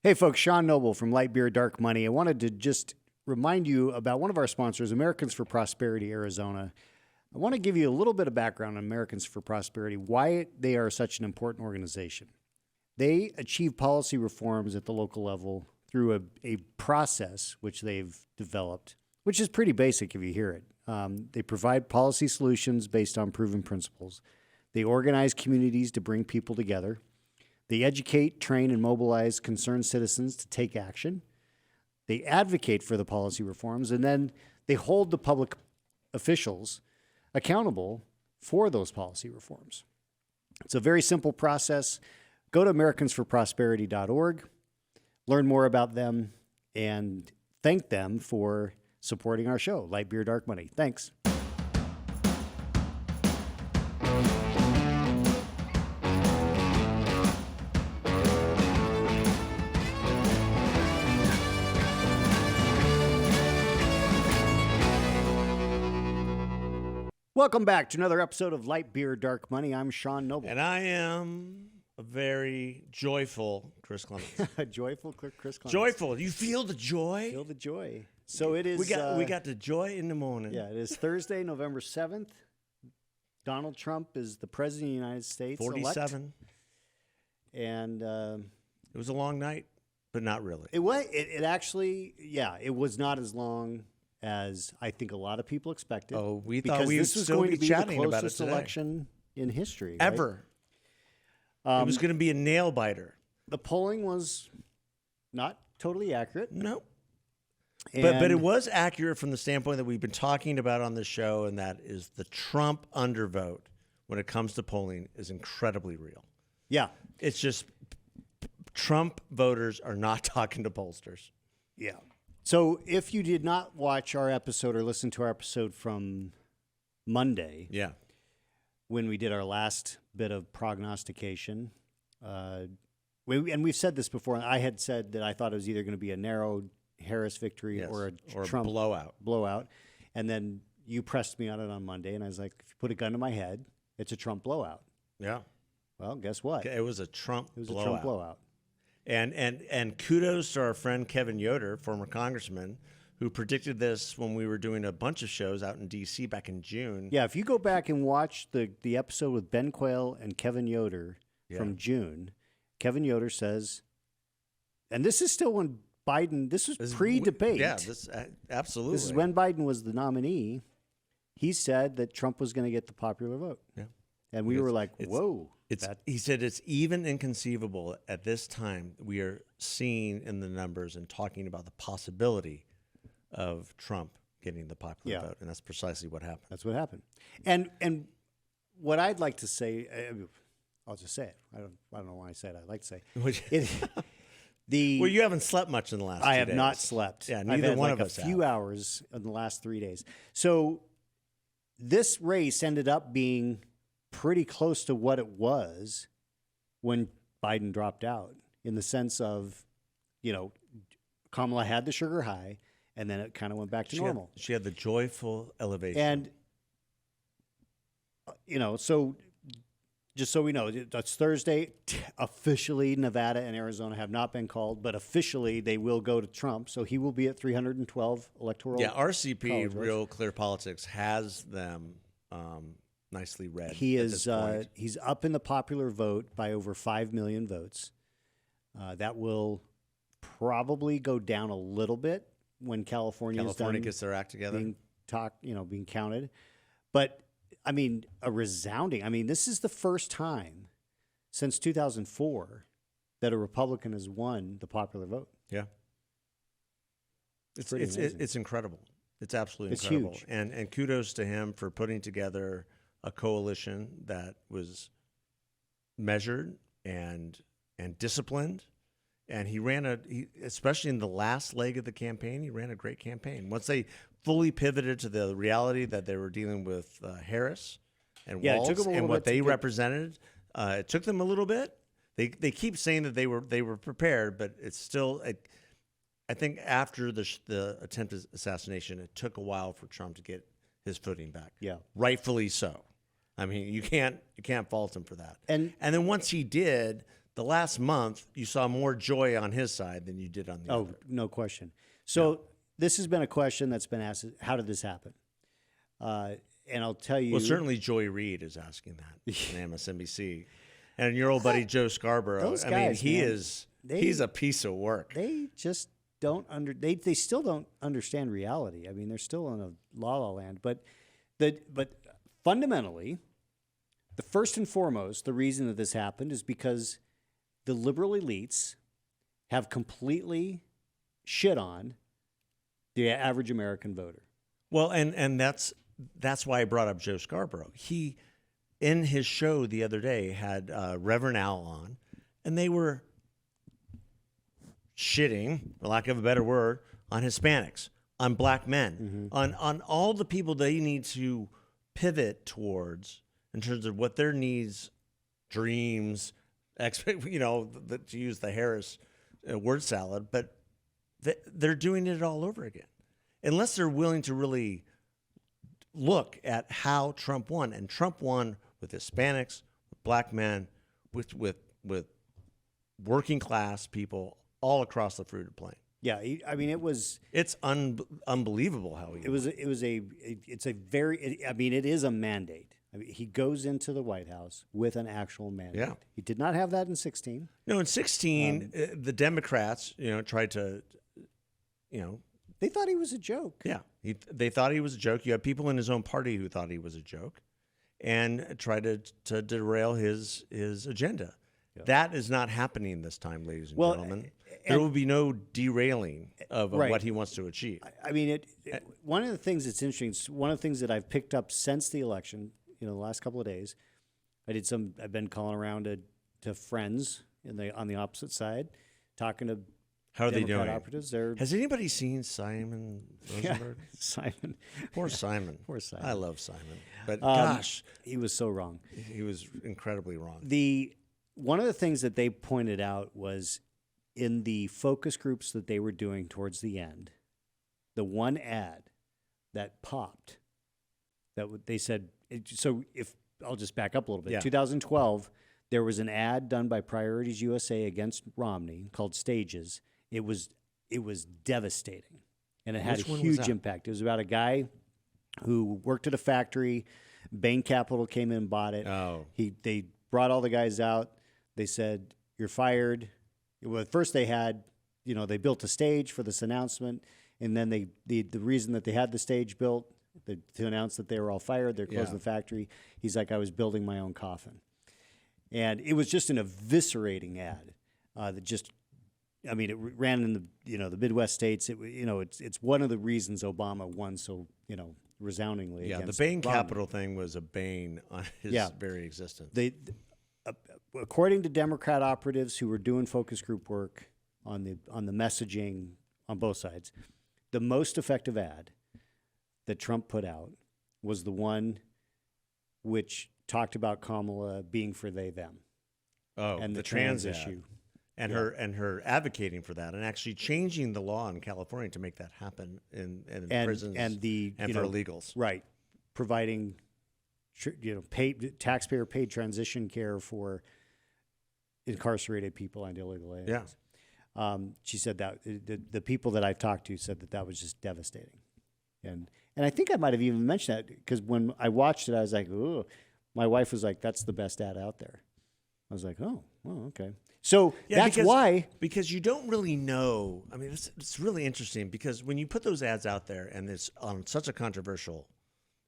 Hey folks, Sean Noble from Light Beer Dark Money. I wanted to just remind you about one of our sponsors, Americans for Prosperity Arizona. I want to give you a little bit of background on Americans for Prosperity, why they are such an important organization. They achieve policy reforms at the local level through a process which they've developed, which is pretty basic if you hear it. They provide policy solutions based on proven principles. They organize communities to bring people together. They educate, train, and mobilize concerned citizens to take action. They advocate for the policy reforms, and then they hold the public officials accountable for those policy reforms. It's a very simple process. Go to americansforprosperity.org, learn more about them, and thank them for supporting our show, Light Beer Dark Money. Thanks. Welcome back to another episode of Light Beer Dark Money. I'm Sean Noble. And I am a very joyful Chris Clements. Joyful Chris Clements. Joyful. You feel the joy? Feel the joy. So it is. We got the joy in the morning. Yeah, it is Thursday, November 7th. Donald Trump is the president of the United States. 47. And it was a long night, but not really. It was. It actually, yeah, it was not as long as I think a lot of people expected. Oh, we thought we would still be chatting about it today. Election in history. Ever. Right? It was going to be a nail biter. The polling was not totally accurate. No. But it was accurate from the standpoint that we've been talking about on the show, and that is the Trump undervote when it comes to polling is incredibly real. Yeah. It's just Trump voters are not talking to pollsters. Yeah. So if you did not watch our episode or listen to our episode from Monday, yeah, when we did our last bit of prognostication, and we've said this before, I had said that I thought it was either going to be a narrow Harris victory or a Trump blowout. And then you pressed me on it on Monday, and I was like, if you put a gun to my head, it's a Trump blowout. Yeah. Well, guess what? It was a Trump blowout. It was a Trump blowout. And kudos to our friend Kevin Yoder, former congressman, who predicted this when we were doing a bunch of shows out in D.C. back in June. Yeah, if you go back and watch the episode with Ben Quayle and Kevin Yoder from June, Kevin Yoder says, and this is still when Biden, this was pre-debate. Yeah, absolutely. This is when Biden was the nominee. He said that Trump was going to get the popular vote. Yeah. And we were like, whoa. He said it's even inconceivable at this time we are seeing in the numbers and talking about the possibility of Trump getting the popular vote. And that's precisely what happened. That's what happened. And what I'd like to say, I'll just say it. I don't know why I said it. I'd like to say well, you haven't slept much in the last 2 days. I have not slept. Yeah, neither one of us a few hours in the last 3 days. So this race ended up being pretty close to what it was when Biden dropped out, in the sense of, Kamala had the sugar high, and then it kind of went back to normal. She had the joyful elevation. And, so just so we know, that's Thursday. Officially, Nevada and Arizona have not been called, but officially they will go to Trump. So he will be at 312 electoral. Yeah, RCP, Real Clear Politics, has them nicely read. He is he's up in the popular vote by over 5 million votes. That will probably go down a little bit when California gets their act together, being counted. But I mean, this is the first time since 2004 that a Republican has won the popular vote. Yeah. It's incredible. It's absolutely incredible. Huge. And kudos to him for putting together a coalition that was measured and disciplined. And he especially in the last leg of the campaign, he ran a great campaign. Once they fully pivoted to the reality that they were dealing with Harris and Walz and what they represented, it took them a little bit. They keep saying that they were prepared, but it's still. I think after the attempted assassination, it took a while for Trump to get his footing back. Yeah, rightfully so. I mean, you can't fault him for that. And then once he did, the last month, you saw more joy on his side than you did on the other. No question. So this has been a question that's been asked: how did this happen? And I'll tell you. Well, certainly Joy Reid is asking that on MSNBC, and your old buddy Joe Scarborough. Those guys, he's a piece of work. They just don't they still don't understand reality. I mean, they're still in a la land. But fundamentally, the first and foremost, the reason that this happened is because the liberal elites have completely shit on the average American voter. Well, and that's why I brought up Joe Scarborough. He, in his show the other day, had Reverend Al on, and they were shitting, for lack of a better word, on Hispanics, on black men, on all the people they need to pivot towards in terms of what their needs, dreams, to use the Harris word salad, but they're doing it all over again. Unless they're willing to really look at how Trump won, and Trump won with Hispanics, with black men, with working class people all across the fruited plain. Yeah, I mean, it's unbelievable how he. It is a mandate. I mean, he goes into the White House with an actual mandate. Yeah. He did not have that in 2016. No, in 2016, the Democrats, tried to, They thought he was a joke. Yeah, they thought he was a joke. You have people in his own party who thought he was a joke, and tried to derail his agenda. Yeah. That is not happening this time, ladies and gentlemen. There will be no derailing of what he wants to achieve. I mean, one of the things that's interesting, one of the things that I've picked up since the election, the last couple of days, I've been calling around to friends on the opposite side, talking to how are Democrat they doing? Operatives. Has anybody seen Simon Rosenberg? Yeah, Simon. Poor Simon. Poor Simon. I love Simon, but gosh, he was so wrong. He was incredibly wrong. One of the things that they pointed out was in the focus groups that they were doing towards the end, the one ad that popped, they said. So if I'll just back up a little bit, 2012, there was an ad done by Priorities USA against Romney called Stages. It was devastating, and it had a huge impact. It was about a guy who worked at a factory. Bain Capital came in and bought it. Oh, they brought all the guys out. They said, "You're fired." Well, at first they had, they built a stage for this announcement, and then the reason that they had the stage built to announce that they were all fired, they're closing the factory. He's like, "I was building my own coffin," and it was just an eviscerating ad that just. I mean, it ran in the Midwest states. It's one of the reasons Obama won so resoundingly. Yeah, against the Bain Romney. Capital thing was a bane on his very existence. According to Democrat operatives who were doing focus group work on the messaging on both sides, the most effective ad that Trump put out was the one which talked about Kamala being for they them. Oh, and the trans issue. And her advocating for that and actually changing the law in California to make that happen in prisons and for illegals. Right. Providing taxpayer paid transition care for incarcerated people and illegal aliens. Yeah. She said that the people that I've talked to said that was just devastating. And I think I might have even mentioned that because when I watched it, I was like, "Ooh." My wife was like, "That's the best ad out there." I was like, "Oh, okay." So that's why. Because you don't really know. I mean, it's really interesting because when you put those ads out there and it's on such a controversial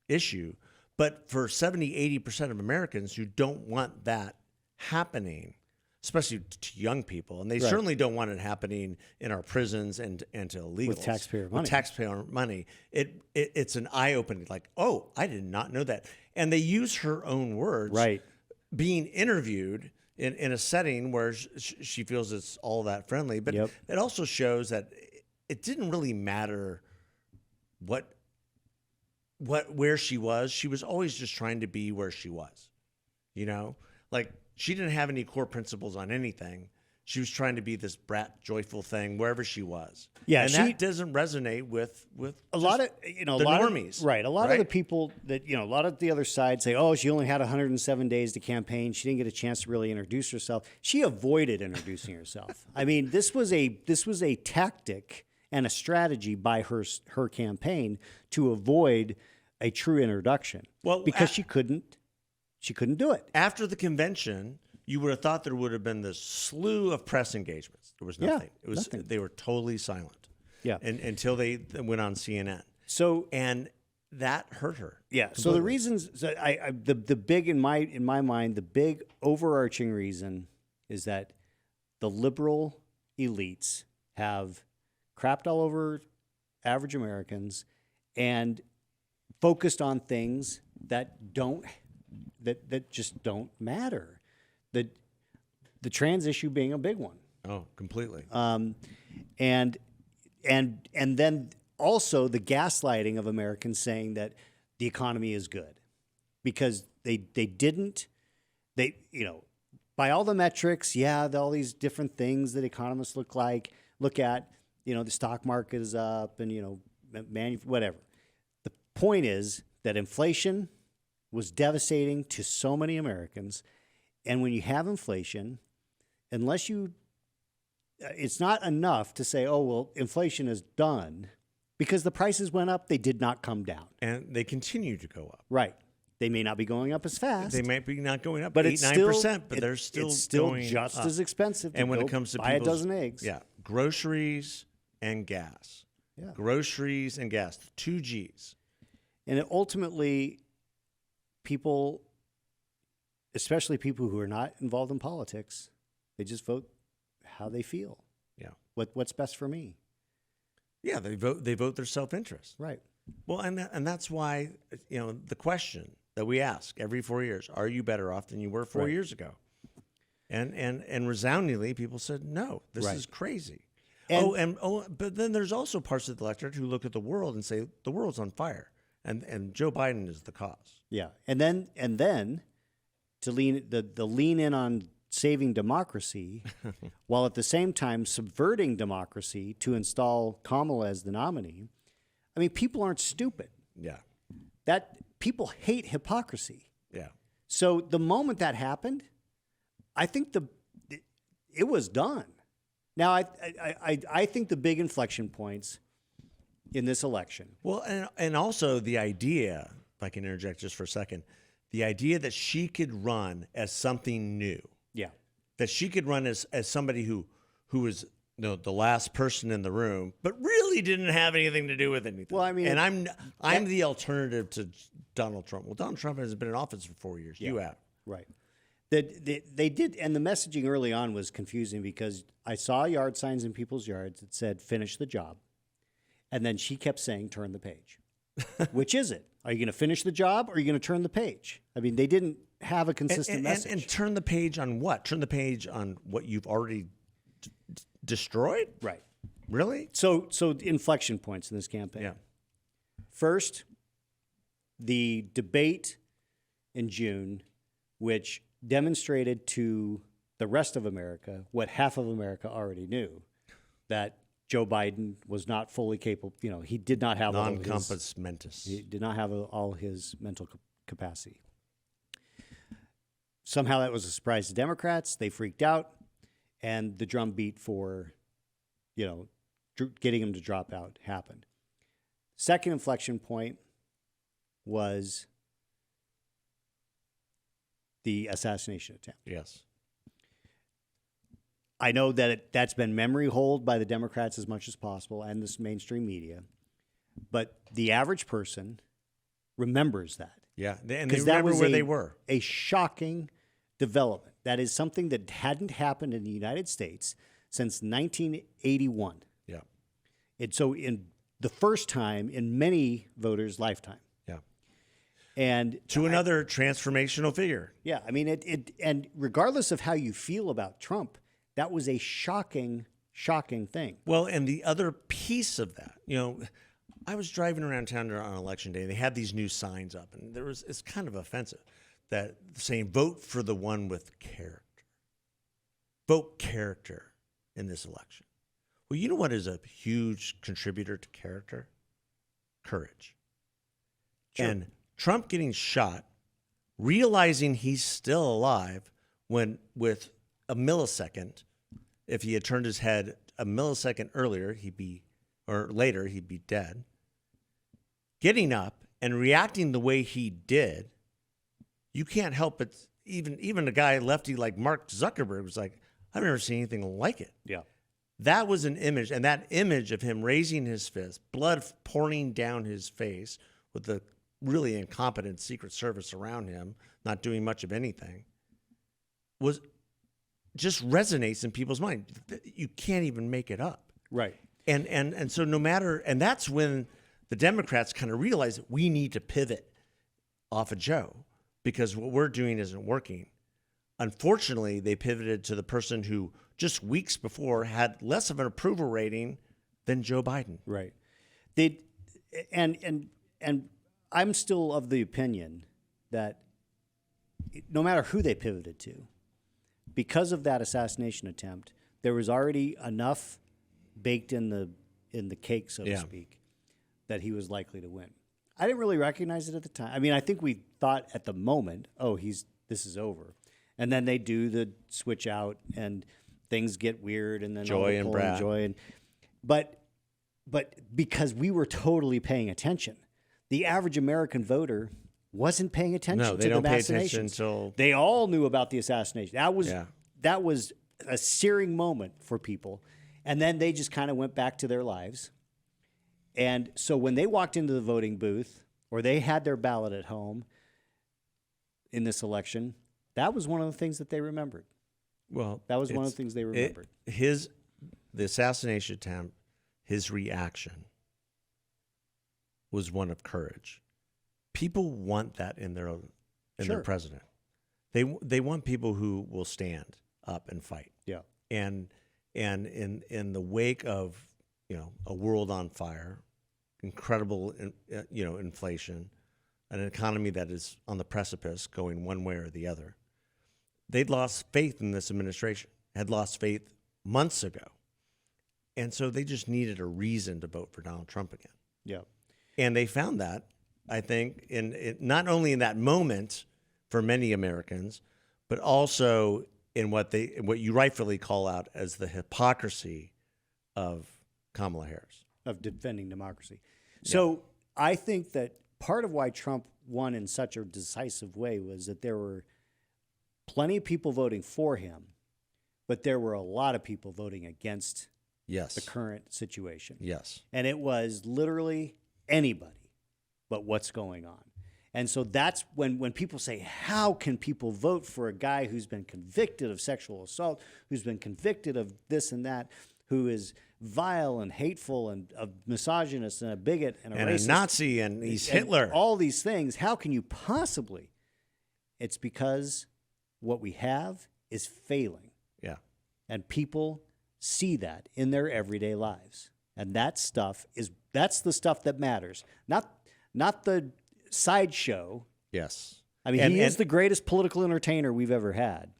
issue, but for 70-80% of Americans who don't want that happening, especially to young people, and they certainly don't want it happening in our prisons and to illegals. With taxpayer money. With taxpayer money. It's an eye-opening, like, oh, I did not know that. And they use her own words. Right. Being interviewed in a setting where she feels it's all that friendly. But it also shows that it didn't really matter where she was. She was always just trying to be where she was. Like she didn't have any core principles on anything. she was trying to be this brat, joyful thing wherever she was. Yeah, and that doesn't resonate with a lot of the of, normies, right? A lot of the people that a lot of the other side say, "Oh, she only had 107 days to campaign. She didn't get a chance to really introduce herself." She avoided introducing herself. I mean, this was a tactic and a strategy by her campaign to avoid a true introduction. Well, because she couldn't do it. After the convention, you would have thought there would have been this slew of press engagements. There was nothing. Yeah, It was nothing. They were totally silent. Yeah. Until they went on CNN. So and that hurt her. Yeah. Completely. So the reasons, the big in my mind, the big overarching reason is that the liberal elites have crapped all over average Americans and focused on things that just don't matter. The trans issue being a big one. Oh, completely. And then also the gaslighting of Americans saying that the economy is good because they didn't, by all the metrics, all these different things that economists look at, the stock market is up and, whatever. The point is that inflation was devastating to so many Americans. And when you have inflation, it's not enough to say, oh, well, inflation is done because the prices went up. They did not come down. And they continue to go up. Right. They may not be going up as fast. They might be not going up but 8-9%, but they're still going just up. as expensive to and when it comes to buy a dozen eggs. Yeah. Groceries and gas. Yeah. Groceries and gas. The 2 Gs. And ultimately, people, especially people who are not involved in politics, they just vote how they feel. Yeah. What's best for me? Yeah, they vote their self-interest. Right. Well, and that's why, the question that we ask every 4 years, are you better off than you were 4 years ago? And resoundingly, people said, no, this is crazy. But then there's also parts of the electorate who look at the world and say, the world's on fire. And Joe Biden is the cause. Yeah. And then to lean in on saving democracy while at the same time subverting democracy to install Kamala as the nominee. I mean, people aren't stupid. Yeah. That people hate hypocrisy. Yeah. So the moment that happened, I think it was done. Now I think the big inflection points in this election. Well, and also the idea, if I can interject just for a second, the idea that she could run as something new. Yeah. That she could run as somebody who was the last person in the room, but really didn't have anything to do with anything. Well, I mean, and I'm the alternative to Donald Trump. Well, Donald Trump hasn't been in office for 4 years. Yeah. You have. Right. They did, and the messaging early on was confusing because I saw yard signs in people's yards that said, finish the job. And then she kept saying, turn the page. Which is it? Are you going to finish the job or are you going to turn the page? I mean, they didn't have a consistent message. And turn the page on what? Turn the page on what you've already destroyed? Right. Really? So inflection points in this campaign. Yeah. First, the debate in June, which demonstrated to the rest of America what half of America already knew, that Joe Biden was not fully capable. He did not have non-compass mentis. He did not have all his mental capacity. Somehow that was a surprise to Democrats. They freaked out, and the drumbeat for, getting him to drop out happened. Second inflection point was the assassination attempt. Yes. I know that that's been memory holed by the Democrats as much as possible and this mainstream media, but the average person remembers that. Yeah, and they remember where they were. A shocking development. That is something that hadn't happened in the United States since 1981. Yeah. So in the first time in many voters' lifetime. Yeah. And to another transformational figure. Yeah, I mean and regardless of how you feel about Trump, that was a shocking thing. Well, and the other piece of that, I was driving around town on election day. They had these new signs up, and it's kind of offensive that saying vote for the one with character. vote character in this election. Well, you know what is a huge contributor to character? Courage. Sure. And Trump getting shot, realizing he's still alive when with a millisecond, if he had turned his head a millisecond earlier, later, he'd be dead. Getting up and reacting the way he did, you can't help but even a guy lefty like Mark Zuckerberg was like, I've never seen anything like it. Yeah. That was an image, and that image of him raising his fist, blood pouring down his face with the really incompetent Secret Service around him, not doing much of anything, was just resonates in people's mind. You can't even make it up. Right. And so no matter, and that's when the Democrats kind of realize that we need to pivot off of Joe because what we're doing isn't working. Unfortunately, they pivoted to the person who just weeks before had less of an approval rating than Joe Biden. Right. And I'm still of the opinion that no matter who they pivoted to, because of that assassination attempt, there was already enough baked in the cake, so to speak, that he was likely to win. I didn't really recognize it at the time. I mean, I think we thought at the moment, oh, this is over. And then they do the switch out and things get weird and then Joy and Brad. But because we were totally paying attention, the average American voter wasn't paying attention No, to they the don't pay assassination attention until they all knew about the assassination. That was a searing moment for people. And then they just kind of went back to their lives. And so when they walked into the voting booth or they had their ballot at home in this election, that was one of the things that they remembered. Well, that was one of the things they remembered. The assassination attempt, his reaction was one of courage. People want that in their president. They want people who will stand up and fight. Yeah. And in the wake of a world on fire, incredible inflation, an economy that is on the precipice going one way or the other, they'd lost faith in this administration, had lost faith months ago. And so they just needed a reason to vote for Donald Trump again. Yeah. And they found that, I think, in not only in that moment for many Americans, but also in what you rightfully call out as the hypocrisy of Kamala Harris. Of defending democracy. So I think that part of why Trump won in such a decisive way was that there were plenty of people voting for him, but there were a lot of people voting against the current situation. Yes. And it was literally anybody but what's going on. And so that's when people say, how can people vote for a guy who's been convicted of sexual assault, who's been convicted of this and that, who is vile and hateful and a misogynist and a bigot and a racist. A Nazi and he's Hitler. All these things. How can you possibly? It's because what we have is failing. Yeah. And people see that in their everyday lives. And that's the stuff that matters. Not the sideshow. Yes. I mean, he is the greatest political entertainer we've ever had.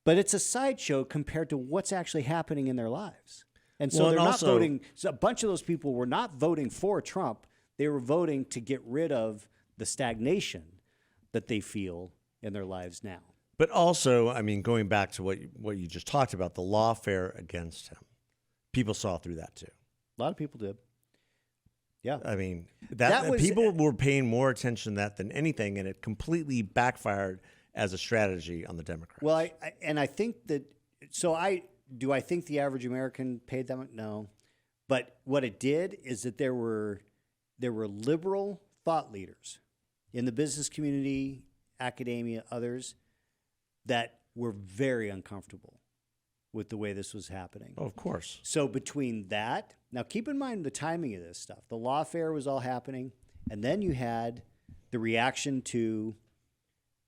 But it's a sideshow compared to what's actually happening in their lives. And so they're not voting. So a bunch of those people were not voting for Trump. They were voting to get rid of the stagnation that they feel in their lives now. But also, I mean, going back to what you just talked about, the lawfare against him, people saw through that too. A lot of people did. Yeah. I mean, people were paying more attention to that than anything, and it completely backfired as a strategy on the Democrats. Well, I think that, do I think the average American paid that much? No. But what it did is that there were liberal thought leaders in the business community, academia, others, that were very uncomfortable with the way this was happening. Oh, of course. So between that, now keep in mind the timing of this stuff. The lawfare was all happening, and then you had the reaction to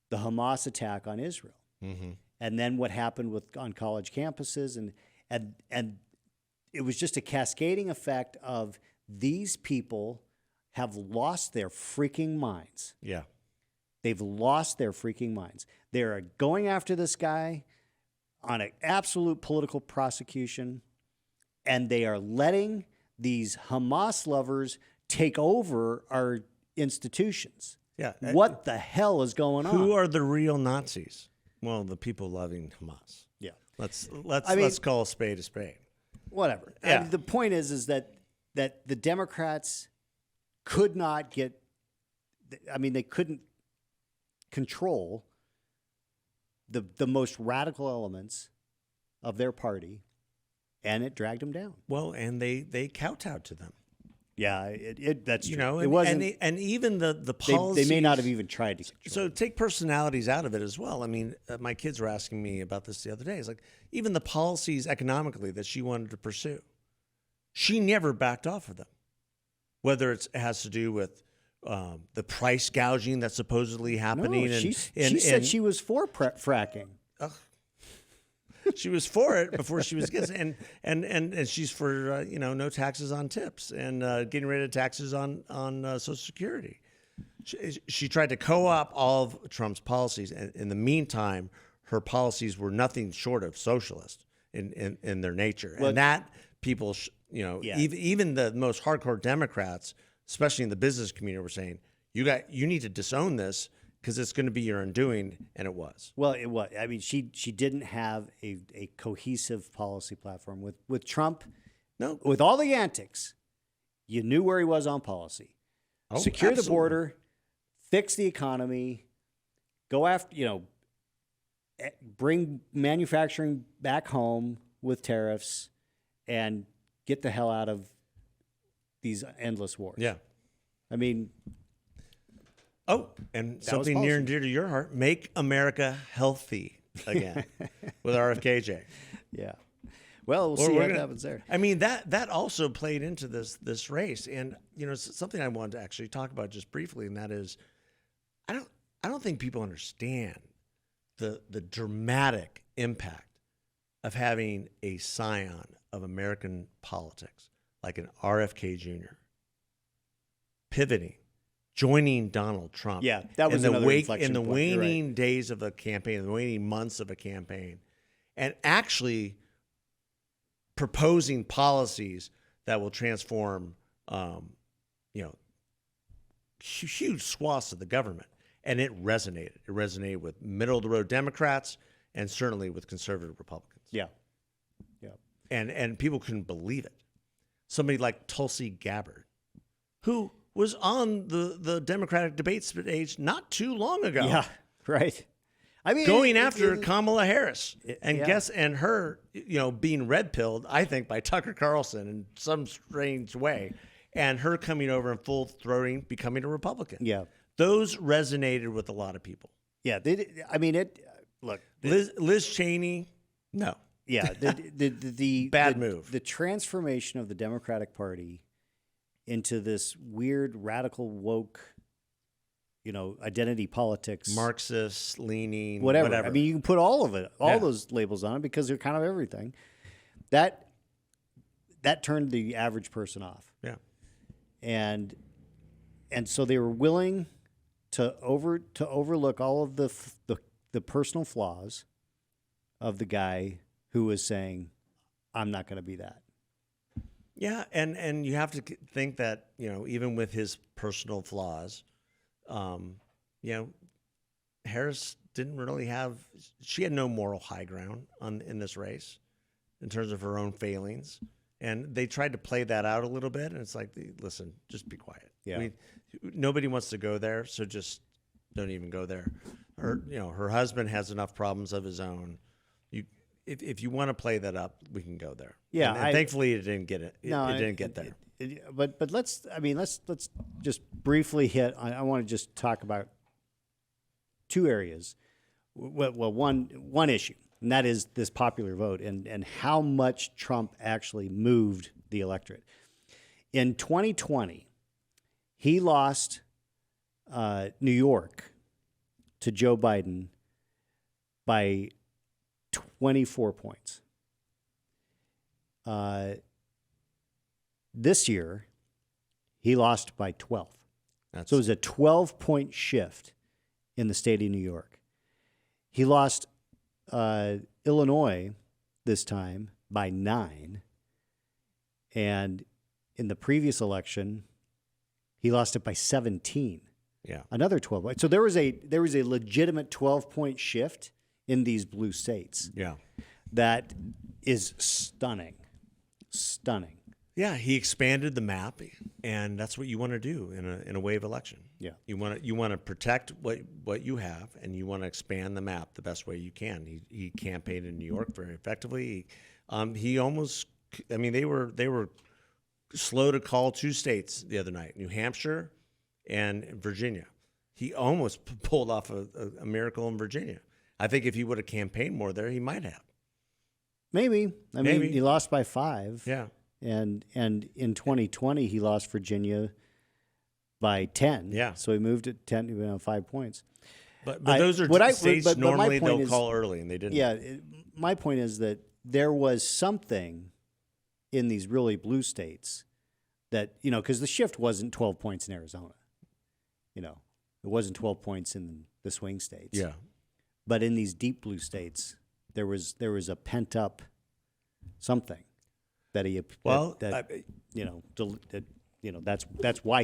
the Hamas attack on Israel. Mm-hmm. And then what happened on college campuses, and it was just a cascading effect of these people have lost their freaking minds. Yeah. They've lost their freaking minds. They're going after this guy on an absolute political prosecution, and they are letting these Hamas lovers take over our institutions. Yeah. What the hell is going on? Who are the real Nazis? Well, the people loving Hamas. Yeah. Let's call a spade a spade. Whatever. Yeah. The point is that the Democrats could not get. I mean, they couldn't control the most radical elements of their party, and it dragged them down. Well, and they kowtowed to them. Yeah, that's You true. know, it wasn't. and even the They policies. may not have even tried to control. So take personalities out of it as well. I mean, my kids were asking me about this the other day. It's like even the policies economically that she wanted to pursue, she never backed off of them. Whether it has to do with the price gouging that's supposedly happening. No, she said she was for fracking. She was for it before she was getting, and she's for no taxes on tips and getting rid of taxes on Social Security. She tried to co-opt all of Trump's policies, and in the meantime, her policies were nothing short of socialist in their nature, and that people, even the most hardcore Democrats, especially in the business community, were saying you need to disown this, because it's going to be your undoing, and it was. Well, it was. I mean, she didn't have a cohesive policy platform with Trump. No, with all the antics, you knew where he was on policy. Secure absolutely. the border, fix the economy, go after bring manufacturing back home with tariffs, and get the hell out of these endless wars. Yeah. I mean. Oh, and something near and dear to your heart, make America healthy again with RFKJ. Yeah. Well, we'll see what happens there. I mean, that also played into this race. And, it's something I wanted to actually talk about just briefly, and that is I don't think people understand the dramatic impact of having a scion of American politics like an RFK Jr. pivoting, joining Donald Trump. Yeah, that was another inflection point. In the waning days of the campaign, the waning months of a campaign, and actually proposing policies that will transform, huge swaths of the government. And it resonated. It resonated with middle-of-the-road Democrats and certainly with conservative Republicans. Yeah. And people couldn't believe it. Somebody like Tulsi Gabbard, who was on the Democratic debate stage not too long ago. Yeah, right. I mean, going after Kamala Harris and yeah. and her, being red-pilled, I think, by Tucker Carlson in some strange way, and her coming over and full-throating, becoming a Republican. Yeah. Those resonated with a lot of people. Yeah. Look. Liz Cheney, no. Yeah. The bad move. The transformation of the Democratic Party into this weird, radical, woke, identity politics, Marxist leaning, whatever. I mean, you can put all of it, those labels on it, because they're kind of everything. That turned the average person off. Yeah, and so they were willing to overlook all of the personal flaws of the guy who was saying, "I'm not going to be that." Yeah, and you have to think that, even with his personal flaws, Harris didn't really she had no moral high ground in this race in terms of her own failings. And they tried to play that out a little bit, and it's like, listen, just be quiet. Yeah. Nobody wants to go there, so just don't even go there. Her husband has enough problems of his own. If you want to play that up, we can go there. Yeah, and thankfully it didn't get it. It didn't get there. But let's just briefly hit. I want to just talk about two areas. Well, one issue, and that is this popular vote and how much Trump actually moved the electorate. In 2020, he lost New York to Joe Biden by 24 points. This year, he lost by 12. So it was a 12-point shift in the state of New York. He lost Illinois this time by 9. And in the previous election, he lost it by 17. Yeah. Another 12. So there was a legitimate 12-point shift in these blue states. Yeah. That is stunning. Stunning. Yeah, he expanded the map, and that's what you want to do in a wave election. Yeah. You want to protect what you have, and you want to expand the map the best way you can. He campaigned in New York very effectively. He almost, I mean, they were slow to call 2 states the other night, New Hampshire and Virginia. He almost pulled off a miracle in Virginia. I think if he would have campaigned more there, he might have. Maybe. I mean, he lost by 5. Yeah. And in 2020, he lost Virginia by 10. Yeah. So he moved it 10, 5 points. But those are states normally they'll call early, and they didn't. Yeah. My point is that there was something in these really blue states that, because the shift wasn't 12 points in Arizona. It wasn't 12 points in the swing states. Yeah. But in these deep blue states, there was a pent up something that he that's why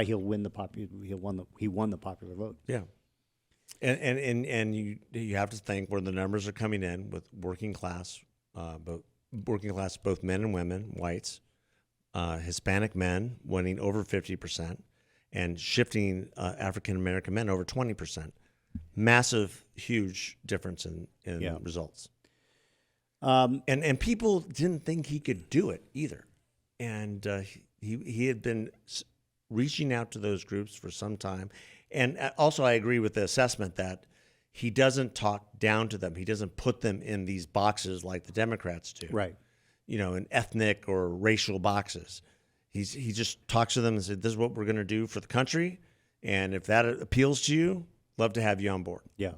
he'll win the he won the popular vote. Yeah. And you have to think where the numbers are coming in with working class, both men and women, whites, Hispanic men winning over 50%, and shifting African American men over 20%. Massive, huge difference in results. And people didn't think he could do it either. And he had been reaching out to those groups for some time. And also, I agree with the assessment that he doesn't talk down to them. He doesn't put them in these boxes like the Democrats do. Right. In ethnic or racial boxes. He just talks to them and said, "This is what we're going to do for the country. And if that appeals to you, love to have you on board." Yeah.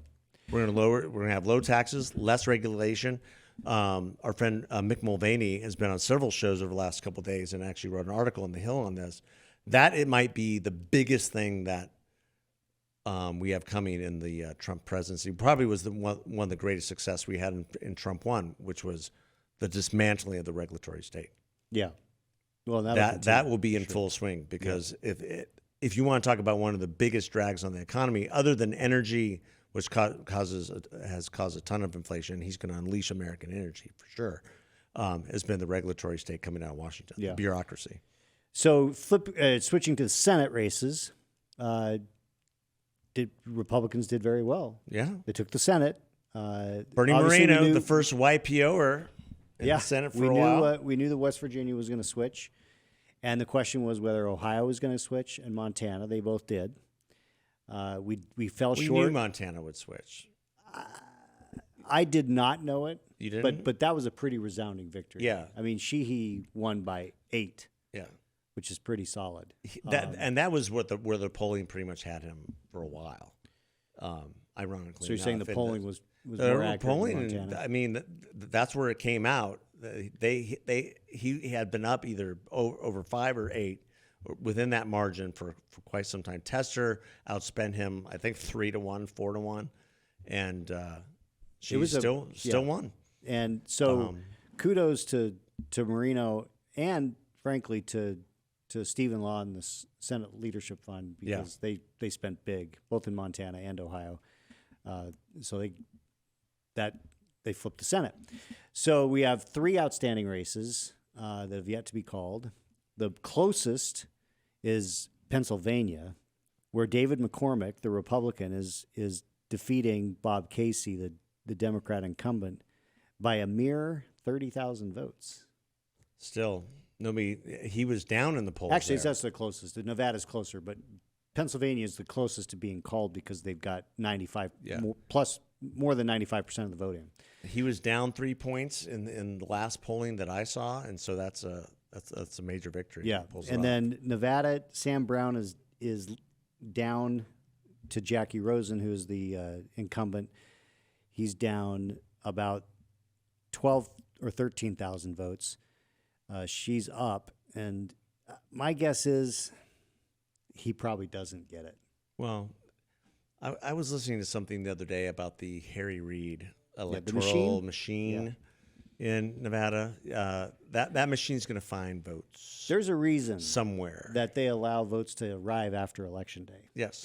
We're going to have low taxes, less regulation. Our friend Mick Mulvaney has been on several shows over the last couple of days and actually wrote an article in The Hill on this. That it might be the biggest thing that we have coming in the Trump presidency. Probably was one of the greatest success we had in Trump 1, which was the dismantling of the regulatory state. Yeah. Well, that will be in full swing because if you want to talk about one of the biggest drags on the economy, other than energy, which has caused a ton of inflation, he's going to unleash American energy for sure, has been the regulatory state coming out of Washington, the bureaucracy. So switching to the Senate races, Republicans did very well. Yeah. They took the Senate. Bernie Moreno, the first YPOer in the Senate for a while. We knew that West Virginia was going to switch. And the question was whether Ohio was going to switch and Montana. They both did. We fell short. We knew Montana would switch. I did not know it. You didn't? But that was a pretty resounding victory. Yeah. I mean, Sheehy won by 8. Yeah. Which is pretty solid. That was where the polling pretty much had him for a while. Ironically. So you're saying the polling was more accurate in Montana? I mean, that's where it came out. He had been up either over 5 or 8 within that margin for quite some time. Tester outspent him, I think 3-1, 4-1, and she still won. And so kudos to Marino and frankly to Stephen Law and the Senate Leadership Fund because they spent big both in Montana and Ohio. So they flipped the Senate. So we have 3 outstanding races that have yet to be called. The closest is Pennsylvania, where David McCormick, the Republican, is defeating Bob Casey, the Democrat incumbent, by a mere 30,000 votes. Still, he was down in the polls. Actually, that's the closest. Nevada's closer, but Pennsylvania is the closest to being called because they've got 95 more than 95% of the vote in. He was down 3 points in the last polling that I saw, and so that's a major victory. Yeah, and then Nevada, Sam Brown is down to Jackie Rosen, who is the incumbent. He's down about 12 or 13,000 votes. She's up, and my guess is he probably doesn't get it. Well, I was listening to something the other day about the Harry Reid electoral machine in Nevada. That machine's going to find votes. There's a reason somewhere that they allow votes to arrive after Election Day. Yes.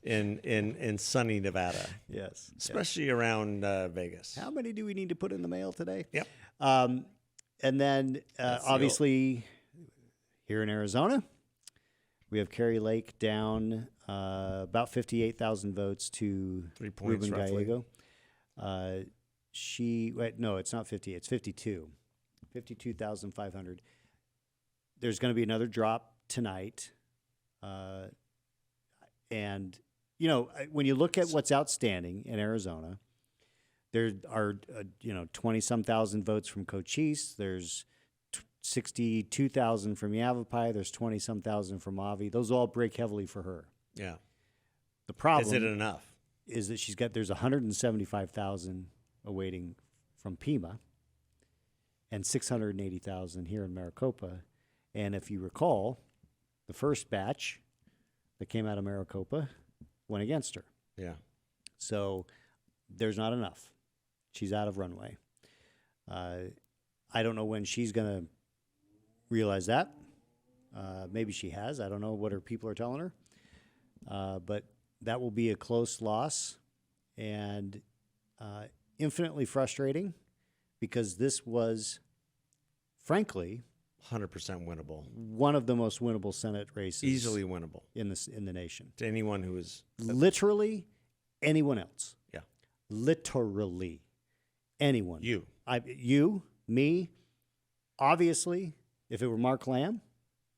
in sunny Nevada. Yes. Especially around Vegas. How many do we need to put in the mail today? Yep. And then obviously here in Arizona, we have Kari Lake down about 58,000 votes to 3 points Ruben roughly. Gallego. No, it's not 50. It's 52. 52,500. There's going to be another drop tonight. And, you know, when you look at what's outstanding in Arizona, there are, 20-some thousand votes from Cochise. There's 62,000 from Yavapai. There's 20-some thousand from Avi. Those all break heavily for her. Yeah. The problem Is it enough? is that there's 175,000 awaiting from Pima and 680,000 here in Maricopa. And if you recall, the first batch that came out of Maricopa went against her. Yeah. So there's not enough. She's out of runway. I don't know when she's going to realize that. Maybe she has. I don't know what her people are telling her. But that will be a close loss and infinitely frustrating because this was, frankly, 100% winnable. one of the most winnable Senate races Easily winnable in the nation. to anyone who is Literally anyone else. Yeah. Literally anyone. You. You, me, obviously, if it were Mark Lamb,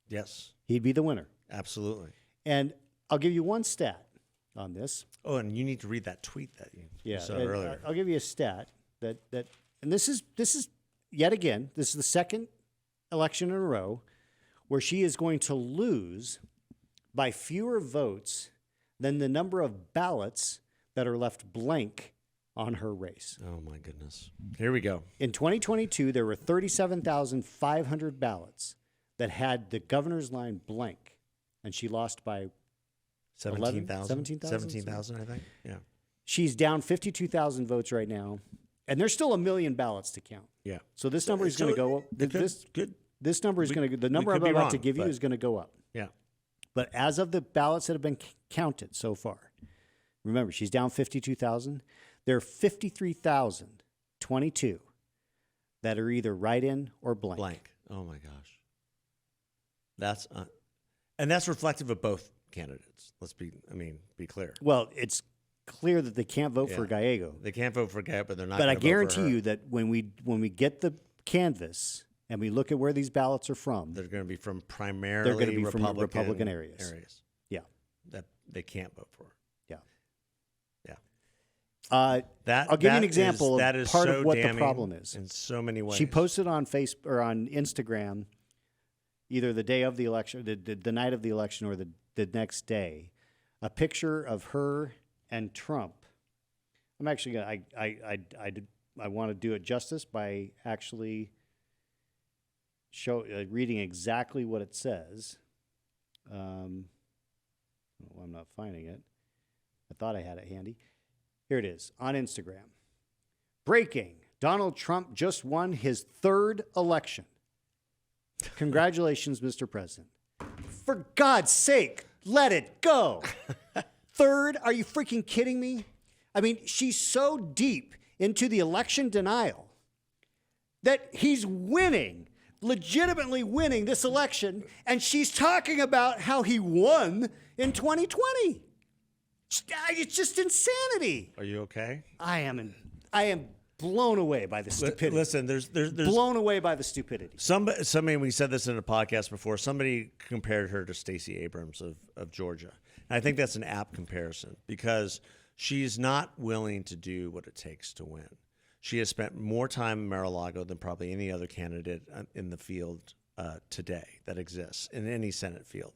Yes. he'd be the winner. Absolutely. And I'll give you one stat on this. Oh, and you need to read that tweet that you saw and earlier. I'll give you a stat that and this is yet again, this is the second election in a row where she is going to lose by fewer votes than the number of ballots that are left blank on her race. Oh my goodness. Here we go. In 2022, there were 37,500 ballots that had the governor's line blank, and she lost by 17,000. 17,000? 17,000, I think. Yeah. She's down 52,000 votes right now, and there's still 1 million ballots to count. Yeah. So this number is going to go up. Good. This number is going to the number I'm could be about to wrong, give you but- is going to go up. Yeah. But as of the ballots that have been counted so far, remember she's down 52,000. There are 53,022 that are either write-in or blank. Blank. Oh my gosh. That's and that's reflective of both candidates. Be clear. Well, it's clear that they can't vote for Yeah. Gallego. They can't vote for Gap, but they're not. But I gonna vote for guarantee her. you that when we get the canvas and we look at where these ballots are from, They're going to be from primarily they're going to be from Republican areas. Yeah. that they can't vote for. Yeah. Yeah. I'll give you an that example that of is part so of what the damning problem is. in so many ways. She posted on Facebook or on Instagram either the day of the election, the night of the election, or the next day, a picture of her and Trump. I'm actually gonna I want to do it justice by actually reading exactly what it says. I'm not finding it. I thought I had it handy. Here it is on Instagram. Breaking: Donald Trump just won his third election. Congratulations, Mr. President. For God's sake, let it go. Third? Are you freaking kidding me? I mean, she's so deep into the election denial that he's winning, legitimately winning this election, and she's talking about how he won in 2020. It's just insanity. Are you okay? I am blown away by the stupidity. Listen, there's blown away by the stupidity. somebody. We said this in a podcast before. Somebody compared her to Stacey Abrams of Georgia, and I think that's an apt comparison because she's not willing to do what it takes to win. She has spent more time in Mar-a-Lago than probably any other candidate in the field today that exists in any Senate field.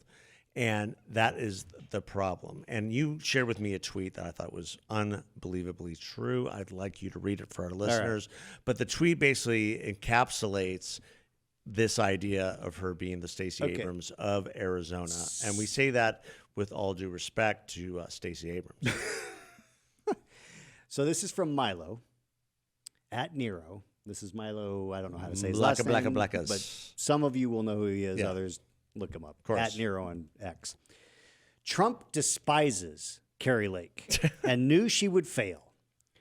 And that is the problem. And you shared with me a tweet that I thought was unbelievably true. I'd like you to read it for our listeners. But the tweet basically encapsulates this idea of her being the Stacey Abrams of Arizona. And we say that with all due respect to Stacey Abrams. So this is from Milo at Nero. This is Milo. I don't know how to say his last name, but some of you will know who he is. Yeah. Others, look him up. Of course. At Nero on X. Trump despises Kari Lake and knew she would fail.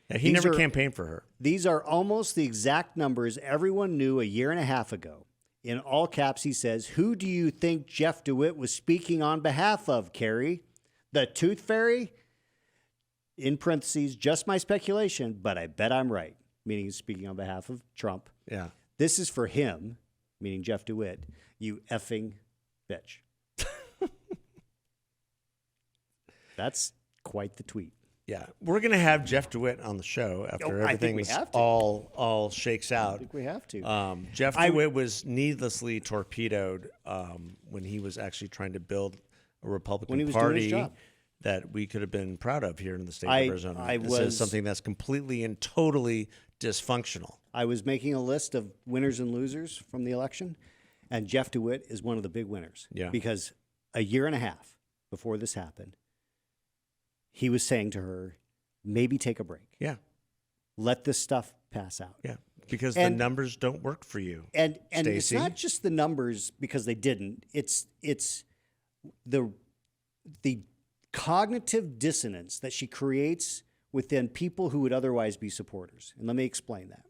Yeah, he never campaigned for her. These are almost the exact numbers everyone knew a year and a half ago. In all caps, he says, "Who do you think Jeff DeWitt was speaking on behalf of, Kari? The Tooth Fairy?" In parentheses, just my speculation, but I bet I'm right. Meaning he's speaking on behalf of Trump. Yeah. This is for him, meaning Jeff DeWitt, you effing bitch. That's quite the tweet. Yeah. We're going to have Jeff DeWitt on the show after everything all shakes out. I think we have to. Jeff DeWitt was needlessly torpedoed when he was actually trying to build a Republican Party that we could have been proud of here in the state of Arizona. This is something that's completely and totally dysfunctional. I was making a list of winners and losers from the election, and Jeff DeWitt is one of the big winners. Yeah. Because a year and a half before this happened, he was saying to her, maybe take a break. Yeah. Let this stuff pass out. Yeah. Because the numbers don't work for you. And it's not just the numbers because they didn't. It's the cognitive dissonance that she creates within people who would otherwise be supporters. And let me explain that.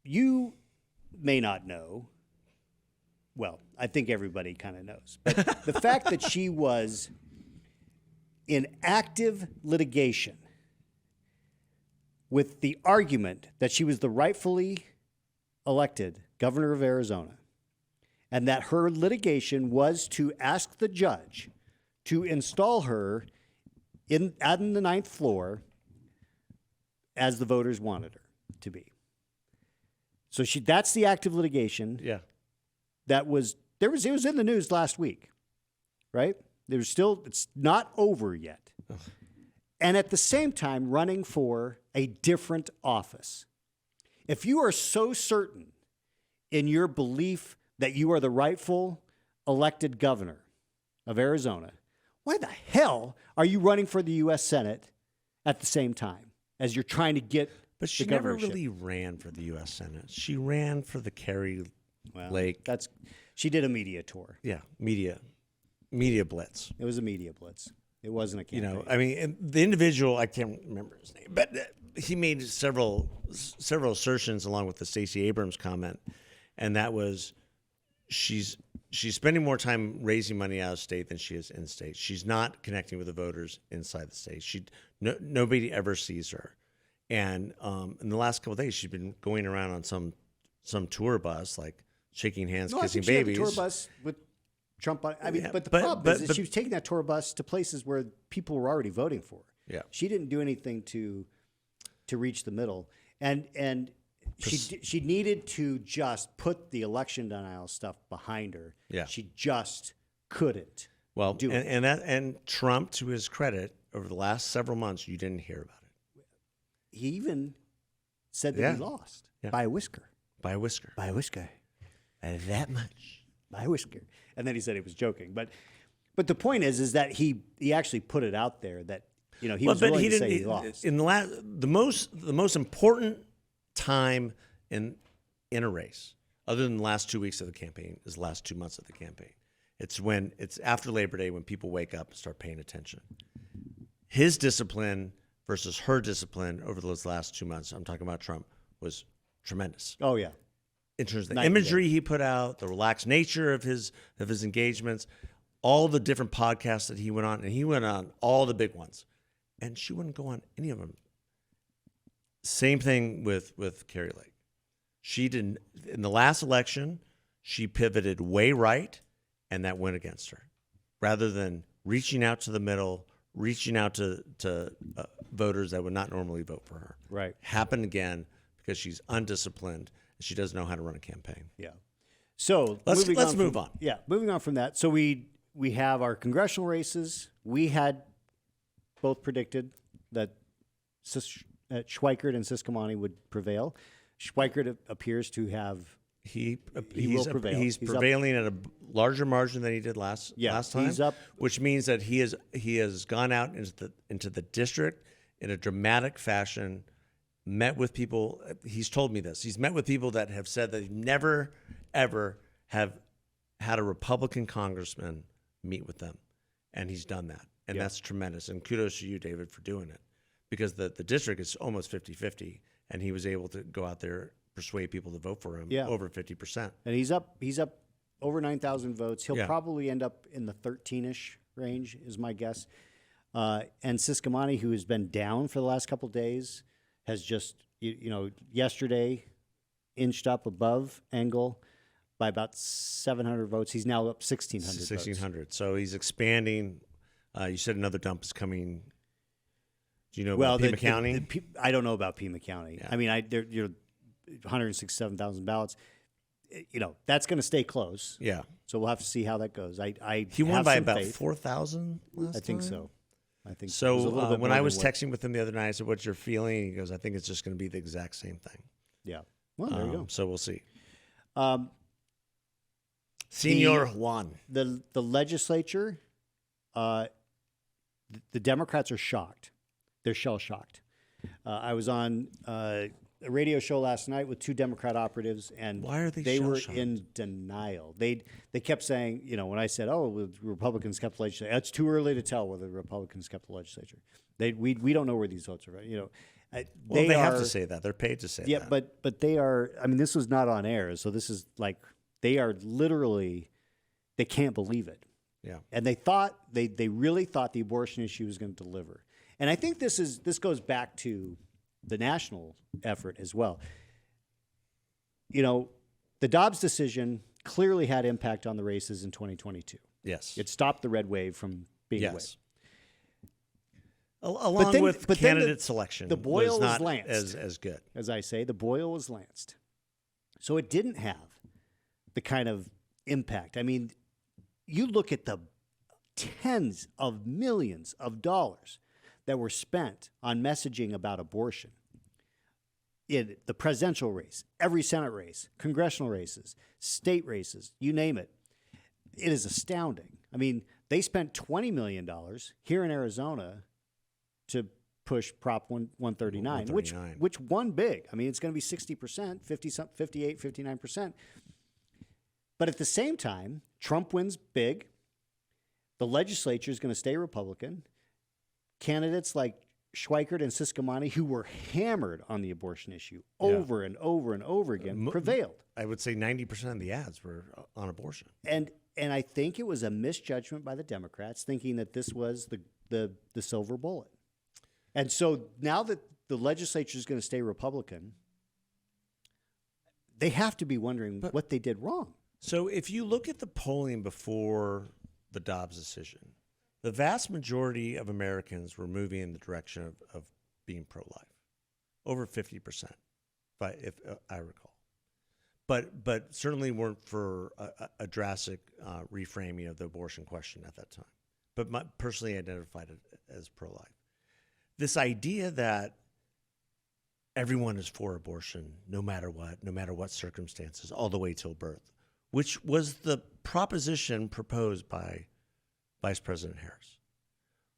You may not know. Well, I think everybody kind of knows. But the fact that she was in active litigation with the argument that she was the rightfully elected governor of Arizona, and that her litigation was to ask the judge to install her on the ninth floor as the voters wanted her to be. So that's the active litigation. Yeah. It was in the news last week, right? It's not over yet. Ugh. And at the same time, running for a different office. If you are so certain in your belief that you are the rightful elected governor of Arizona, why the hell are you running for the U.S. Senate at the same time as you're trying to get But she never really ran for the U.S. Senate. She ran for the Kari Lake. She did a media tour. Yeah, media blitz. It was a media blitz. It wasn't a campaign. I mean, the individual, I can't remember his name, but he made several assertions along with the Stacey Abrams comment, and that was she's spending more time raising money out of state than she is in state. She's not connecting with the voters inside the state. Nobody ever sees her. And in the last couple of days, she's been going around on some tour bus, like shaking hands, kissing babies. She had a tour bus with Trump. But the problem is that she was taking that tour bus to places where people were already voting for her. Yeah, she didn't do anything to reach the middle, and she needed to just put the election denial stuff behind her. Yeah, she just couldn't. Well, and Trump, to his credit, over the last several months, you didn't hear about it. He even said that he lost by a whisker. By a whisker. By a whisker. That much. By a whisker. And then he said he was joking. But the point is that he actually put it out there that he was willing to say he lost. In the most important time in a race, other than the last 2 weeks of the campaign, is the last 2 months of the campaign. It's after Labor Day when people wake up and start paying attention. His discipline versus her discipline over those last 2 months, I'm talking about Trump, was tremendous. Oh, yeah. In terms of the imagery he put out, the relaxed nature of his engagements, all the different podcasts that he went on, and he went on all the big ones. And she wouldn't go on any of them. Same thing with Kari Lake. She didn't, in the last election, she pivoted way right, and that went against her. Rather than reaching out to the middle, reaching out to voters that would not normally vote for her. Right. Happened again because she's undisciplined. She doesn't know how to run a campaign. Yeah. So let's move on. Yeah, moving on from that. So we have our congressional races. We had both predicted that Schweikert and Ciscomani would prevail. Schweikert appears to have he will prevail. He's prevailing at a larger margin than he did last time. He's up, which means that he has gone out into the district in a dramatic fashion, met with people. He's told me this. He's met with people that have said that he never, ever have had a Republican congressman meet with them. And he's done that. And that's tremendous. And kudos to you, David, for doing it. Because the district is almost 50-50. And he was able to go out there, persuade people to vote for him over 50%. And he's up over 9,000 votes. He'll probably end up in the 13-ish range, is my guess. And Siscomani, who has been down for the last couple of days, has just, yesterday inched up above Engel by about 700 votes. He's now up 1,600 votes. 1,600. So he's expanding. You said another dump is coming. Do you know about Pima County? I don't know about Pima County. Yeah. I mean, you're 167,000 ballots. That's going to stay close. Yeah. So we'll have to see how that goes. He won by about 4,000 last I think time? so. I think so. When I was texting with him the other night, I said, "What's your feeling?" He goes, "I think it's just going to be the exact same thing." Yeah. Well, there you go. So we'll see. Senor Juan. The legislature, the Democrats are shocked. They're shell shocked. I was on a radio show last night with two Democrat operatives, and why are they were in denial. They kept saying, when I said, "Oh, the Republicans kept the legislature," it's too early to tell whether the Republicans kept the legislature. We don't know where these votes are. They have to say that. They're paid to say that. Yeah, but they are. I mean, this was not on air, so this is like they are literally. They can't believe it. Yeah, and they really thought the abortion issue was going to deliver. And I think this goes back to the national effort as well. The Dobbs decision clearly had impact on the races in 2022. Yes. It stopped the red wave from being a wave. Along with candidate selection. The boil was not lanced. as good. As I say, the boil was lanced. So it didn't have the kind of impact. I mean, you look at the tens of millions of dollars that were spent on messaging about abortion in the presidential race, every Senate race, congressional races, state races, you name it. It is astounding. I mean, they spent $20 million here in Arizona to push Prop 139, which won big. I mean, it's going to be 60%, 58, 59%. But at the same time, Trump wins big. The legislature is going to stay Republican. Candidates like Schweikert and Siscomani, who were hammered on the abortion issue over and over and over again, prevailed. I would say 90% of the ads were on abortion. And I think it was a misjudgment by the Democrats, thinking that this was the silver bullet. And so now that the legislature is going to stay Republican, they have to be wondering what they did wrong. So if you look at the polling before the Dobbs decision, the vast majority of Americans were moving in the direction of being pro-life, over 50%, if I recall. But certainly weren't for a drastic reframing of the abortion question at that time. But personally identified it as pro-life. This idea that everyone is for abortion, no matter what circumstances, all the way till birth, which was the proposition proposed by Vice President Harris.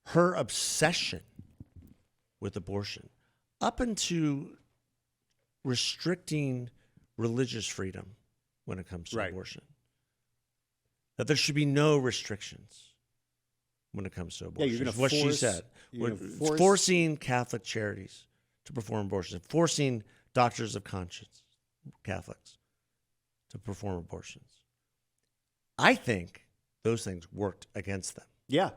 Her obsession with abortion, up into restricting religious freedom when it comes to abortion. That there should be no restrictions when it comes to abortion. Yeah, you're what she said. Forcing Catholic charities to perform abortions, forcing doctors of conscience, Catholics, to perform abortions. I think those things worked against them. Yeah.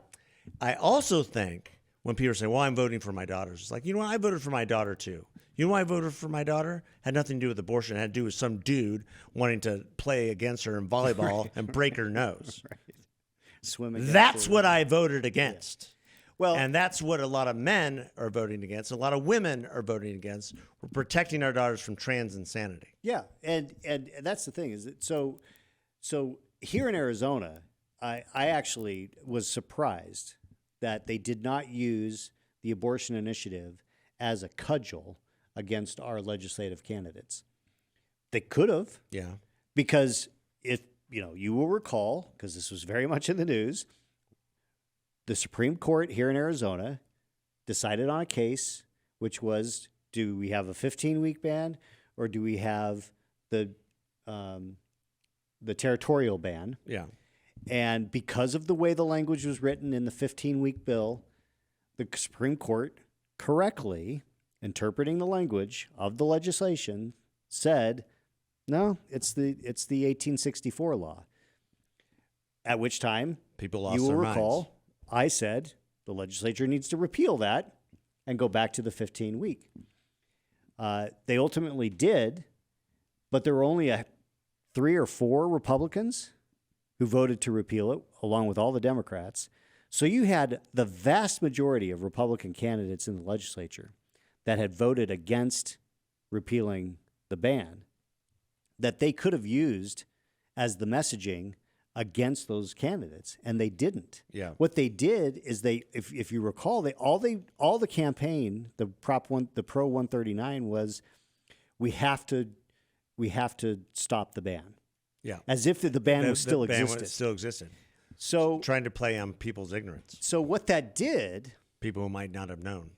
I also think when people say, well, I'm voting for my daughters, it's like, I voted for my daughter too. You know why I voted for my daughter? Had nothing to do with abortion. It had to do with some dude wanting to play against her in volleyball and break her nose. Swimming. That's what I voted against. Yeah. Well, and that's what a lot of men are voting against. A lot of women are voting against. We're protecting our daughters from trans insanity. Yeah, and that's the thing is that so here in Arizona, I actually was surprised that they did not use the abortion initiative as a cudgel against our legislative candidates. They could have. Yeah. Because if you will recall, because this was very much in the news, the Supreme Court here in Arizona decided on a case, which was, do we have a 15-week ban or do we have the territorial ban? Yeah. And because of the way the language was written in the 15-week bill, the Supreme Court correctly interpreting the language of the legislation said, no, it's the 1864 law. At which time, People lost you will their recall, minds. I said the legislature needs to repeal that and go back to the 15-week. They ultimately did, but there were only 3 or 4 Republicans who voted to repeal it, along with all the Democrats. So you had the vast majority of Republican candidates in the legislature that had voted against repealing the ban that they could have used as the messaging against those candidates, and they didn't. Yeah. What they did is if you recall, all the campaign, the Pro 139 was, we have to stop the ban. Yeah. As if the ban was still the ban existed. still existed. So Trying to play on people's ignorance, so what that did people who might not have known.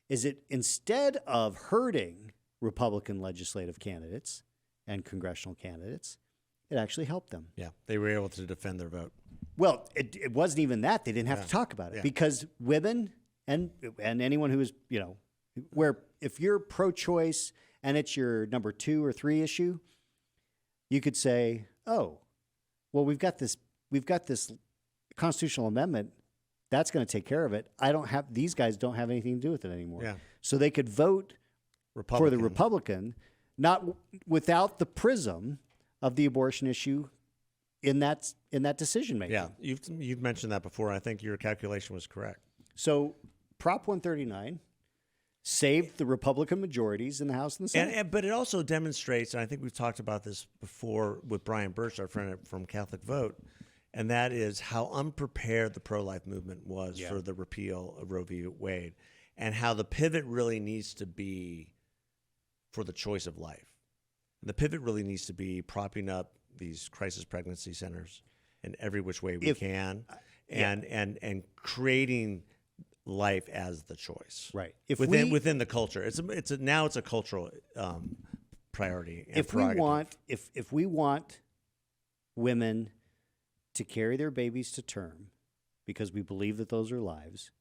Is it, instead of hurting Republican legislative candidates and congressional candidates, it actually helped them. Yeah. They were able to defend their vote. Well, it wasn't even that. They didn't have to talk about it because women and anyone who is, where if you're pro-choice and it's your number 2 or 3 issue, you could say, oh, well, we've got this constitutional amendment that's going to take care of it. These guys don't have anything to do with it anymore. Yeah. So they could vote for the Republican, not without the prism of the abortion issue in that decision making. Yeah, you've mentioned that before. I think your calculation was correct. So Prop 139 saved the Republican majorities in the House and the Senate. But it also demonstrates, and I think we've talked about this before with Brian Birch, our friend from Catholic Vote, and that is how unprepared the pro-life movement was for the repeal of Roe v. Wade, and how the pivot really needs to be for the choice of life. And the pivot really needs to be propping up these crisis pregnancy centers in every which way we can, and creating life as the choice, right? Within the culture, now it's a cultural priority. And if we want women to carry their babies to term, because we believe that those are lives,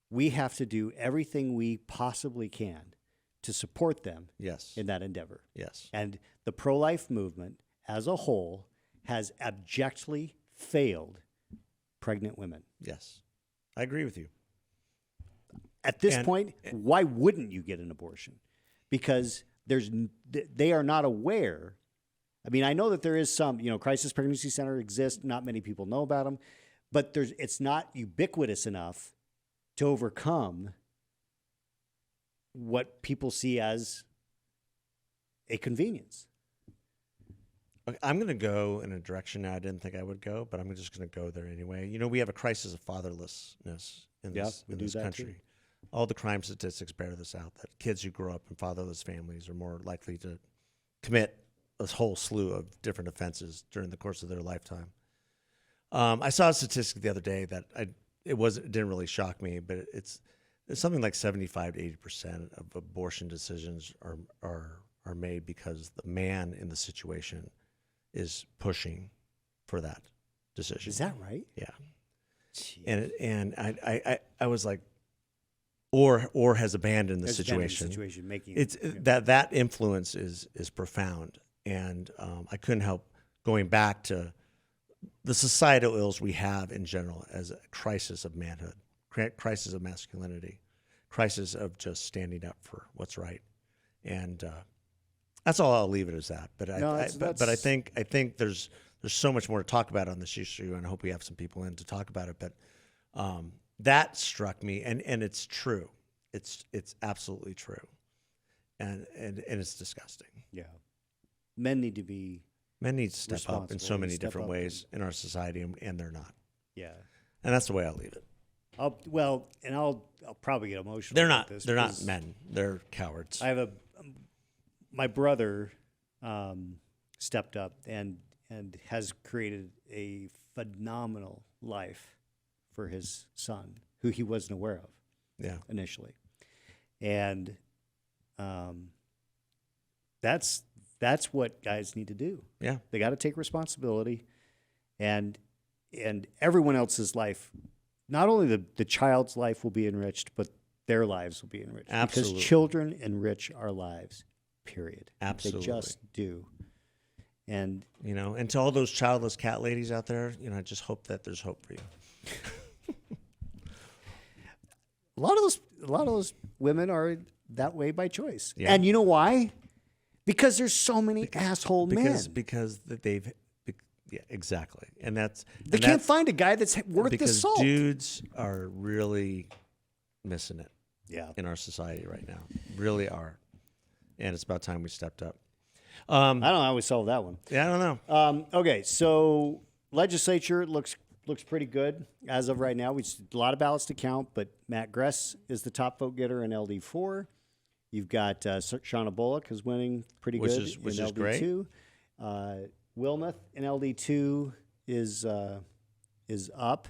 we have to do everything we possibly can to support them in that endeavor. Yes. And the pro-life movement as a whole has abjectly failed pregnant women. Yes. I agree with you. At this point, why wouldn't you get an abortion? Because they are not aware. I mean, I know that there is some, crisis pregnancy center exists. Not many people know about them, but it's not ubiquitous enough to overcome what people see as a convenience. Okay, I'm going to go in a direction I didn't think I would go, but I'm just going to go there anyway. We have a crisis of fatherlessness in this country. Too. All the crime statistics bear this out, that kids who grow up in fatherless families are more likely to commit a whole slew of different offenses during the course of their lifetime. I saw a statistic the other day that it didn't really shock me, but it's something like 75 to 80% of abortion decisions are made because the man in the situation is pushing for that decision. Is that right? Yeah. Jeez. And I was like, or has abandoned the situation. That influence is profound, and I couldn't help going back to the societal ills we have in general as a crisis of manhood, crisis of masculinity, crisis of just standing up for what's right, and that's all. I'll leave it as that. But I think there's so much more to talk about on this issue, and I hope we have some people in to talk about it. But that struck me, and it's true. It's absolutely true, and it's disgusting. Yeah, men need to step up in so many different ways in our society, and they're not. Yeah, and that's the way I'll leave it. I'll probably get emotional. They're not. They're not men. They're cowards. I have my brother stepped up and has created a phenomenal life for his son, who he wasn't aware of Yeah. initially. And that's what guys need to do. Yeah. They got to take responsibility, and everyone else's life, not only the child's life will be enriched, but their lives will be enriched. Absolutely. Because children enrich our lives, period. Absolutely. They just do. And and to all those childless cat ladies out there, I just hope that there's hope for you. a lot of those women are that way by choice. Yeah. And you know why? Because there's so many asshole men. Because they've yeah, exactly. And They can't find a guy that's worth the because salt. dudes are really missing it Yeah. in our society right now. Really are. And it's about time we stepped up. I don't know how we solve that one. Yeah, I don't know. Okay, so legislature looks pretty good as of right now. We just, a lot of ballots to count, but Matt Gress is the top vote getter in LD4. You've got Shauna Bullock is winning pretty Which good is in LD2. Great. Wilmoth in LD2 is up.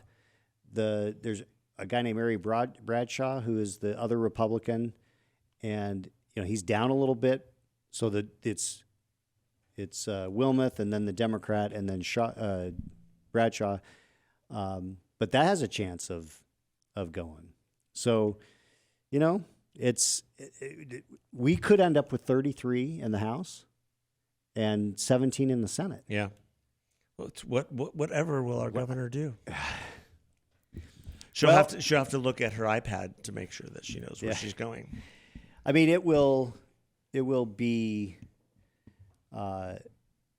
There's a guy named Mary Bradshaw who is the other Republican, and he's down a little bit. So that it's Wilmoth and then the Democrat and then Bradshaw, but that has a chance of going. So, we could end up with 33 in the House and 17 in the Senate. Yeah. Well, whatever will our governor do? She'll have to look at her iPad to make sure that she knows where she's going. I mean, it will be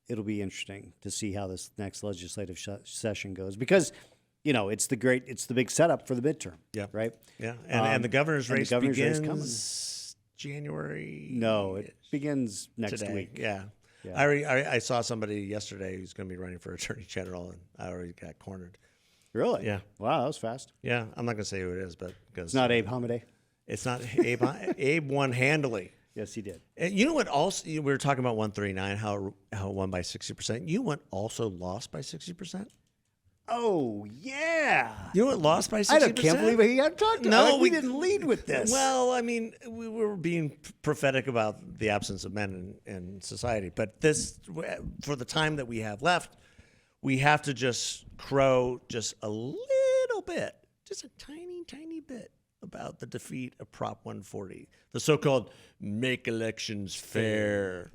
it'll be interesting to see how this next legislative session goes, because it's the big setup for the midterm. Yeah. Right. Yeah. And the governor's race begins coming. January. No, it begins next today. week. Yeah. I saw somebody yesterday who's going to be running for attorney general, and I already got cornered. Really? Yeah. Wow, that was fast. Yeah. I'm not going to say who it is, but it's not Abe Hamadeh. It's not Abe. Abe won handily. Yes, he did. And you know what? Also, we were talking about 139, how it won by 60%. You know what? Also lost by 60%. Oh yeah. You know what? Lost by 60%. I can't believe he had talked to. No, we didn't lead with this. Well, I mean, we were being prophetic about the absence of men in society, but this, for the time that we have left, we have to just crow just a little bit, just a tiny, tiny bit, about the defeat of Prop 140, the so-called "make elections fair."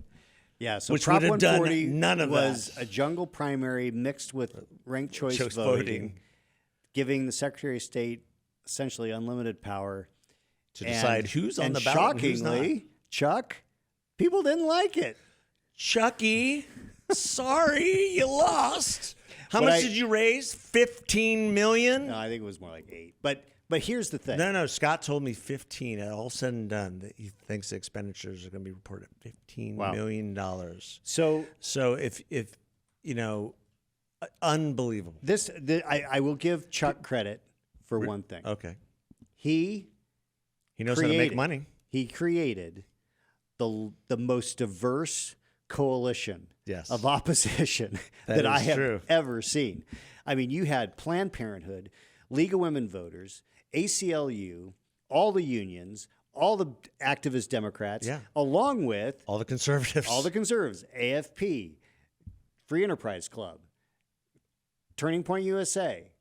Yeah, so which Prop would have done 140 none of was that. a jungle primary mixed with ranked choice voting, giving the Secretary of State essentially unlimited power to decide who's on the ballot. Shockingly, and who's not. Chuck, people didn't like it. Chucky, sorry, you lost. How much did you raise? $15 million? No, I think it was more like 8. But here's the thing. No. Scott told me 15. All said and done, that he thinks the expenditures are going to be reported at $15 million. So if unbelievable. I will give Chuck credit for one thing. Okay. He knows how to make money. He created the most diverse coalition of opposition that I have ever seen. I mean, you had Planned Parenthood, League of Women Voters, ACLU, all the unions, all the activist Democrats, along with all the conservatives, AFP, Free Enterprise Club, Turning Point USA,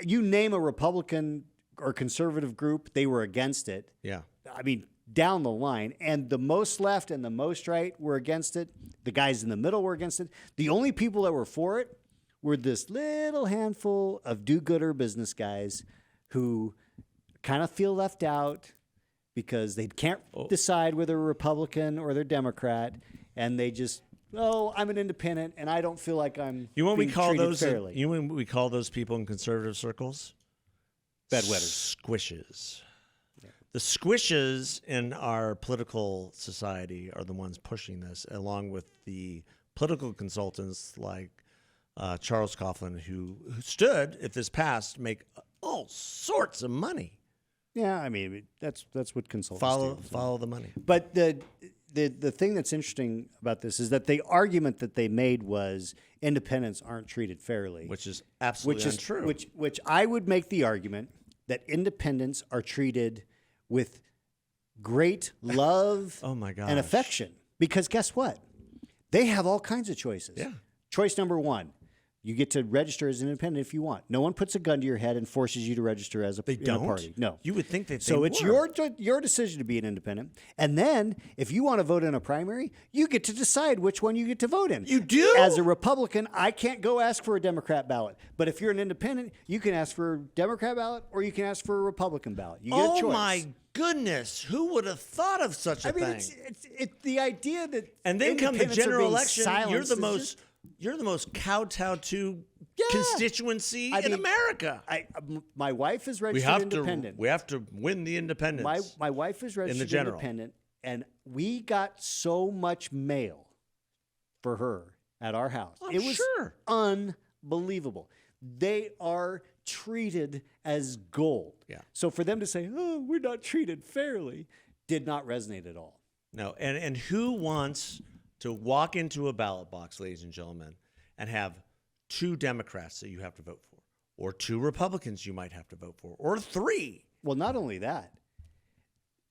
you name a Republican or conservative group, they were against it. Yeah. I mean, down the line. And the most left and the most right were against it. The guys in the middle were against it. The only people that were for it were this little handful of do-gooder business guys who kind of feel left out because they can't decide whether they're Republican or they're Democrat, and they just, I'm an independent, and I don't feel like I'm being treated fairly. You know what we call those people in conservative circles? Bedwetters. Squishes. Yeah. The squishes in our political society are the ones pushing this, along with the political consultants like Charles Coughlin, who stood, if this passed, make all sorts of money. Yeah, I mean, that's what consultants do. Follow the money. But the thing that's interesting about this is that the argument that they made was independents aren't treated fairly, which is absolutely untrue. Which I would make the argument that independents are treated with great love Oh my gosh. and affection. Because guess what? They have all kinds of choices. Yeah. Choice number one, you get to register as an independent if you want. No one puts a gun to your head and forces you to register as a party. No. You would think that So it's your decision to be an independent. And then if you want to vote in a primary, you get to decide which one you get to vote in. You do? As a Republican, I can't go ask for a Democrat ballot. But if you're an independent, you can ask for a Democrat ballot or you can ask for a Republican ballot. You get a choice. Oh my goodness. Who would have thought of such a thing? It's the idea that And then come the independents are general being election, silenced is you're the most kowtowed to constituency in America. My wife is registered independent. We have to win the independence. My wife is registered general. independent, and we got so much mail for her at our house. I'm It was sure. unbelievable. They are treated as gold. Yeah. So for them to say, "Oh, we're not treated fairly," did not resonate at all. No, and who wants to walk into a ballot box, ladies and gentlemen, and have 2 Democrats that you have to vote for, or 2 Republicans you might have to vote for, or 3? Well, not only that.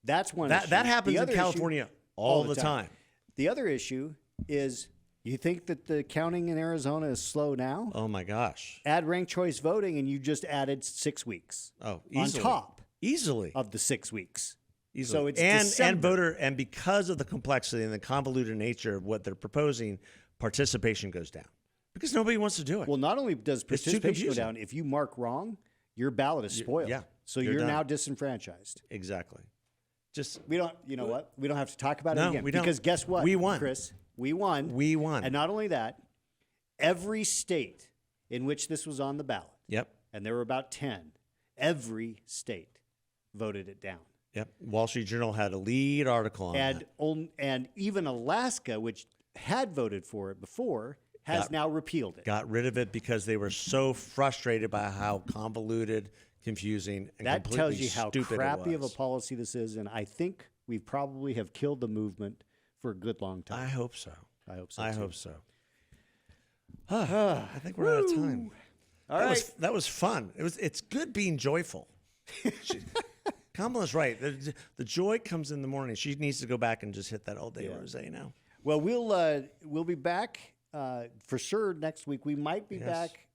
That's one issue. That happens The in other California issue, all the time. The other issue is, you think that the counting in Arizona is slow now? Oh my gosh. Add ranked choice voting, and you just added 6 weeks. Oh, on easily. top Easily. of the 6 weeks. Easily. So it's and December. voter, and because of the complexity and the convoluted nature of what they're proposing, participation goes down because nobody wants to do it. Well, not only does too participation go confusing. down, if you mark wrong, your ballot is spoiled. yeah, So you're you're done. now disenfranchised. Exactly. Just We don't, you know what? We don't have to talk about No, it again. we don't. Because guess what? We won. Chris, we won. We won. And not only that, every state in which this was on the ballot, Yep. and there were about 10, every state voted it down. Yep. Wall Street Journal had a lead article on that. And even Alaska, which had voted for it before, has now repealed it. Got rid of it because they were so frustrated by how convoluted, confusing, and That completely tells you how stupid crappy it of a was. policy this is, and I think we probably have killed the movement for a good long time. I hope so. I hope so. I too. hope so. I think we're out of time. All that right. that was fun. It's good being joyful. Kamala's right. The joy comes in the morning. She needs to go back and just hit that all day rose now. Well, we'll be back for sure next week. We might be back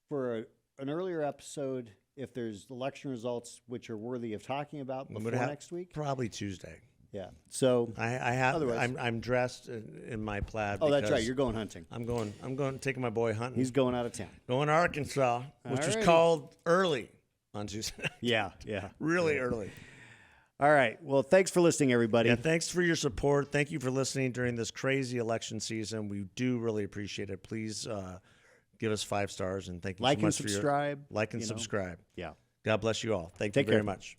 for an earlier episode if there's election results which are worthy of talking about before next week. Probably Tuesday. Yeah. So I have. Otherwise- I'm dressed in my plaid. oh, that's right. because You're going hunting. I'm going taking my boy hunting. He's going out of town. going to Arkansas, which is Alrighty. called early on Tuesday. Yeah. Really early. All right. Well, thanks for listening, everybody. Yeah, thanks for your support. Thank you for listening during this crazy election season. We do really appreciate it. Please give us 5 stars and thank you Like so and much for your subscribe. like and subscribe. Yeah. God bless you all. Thank Take you very care. much.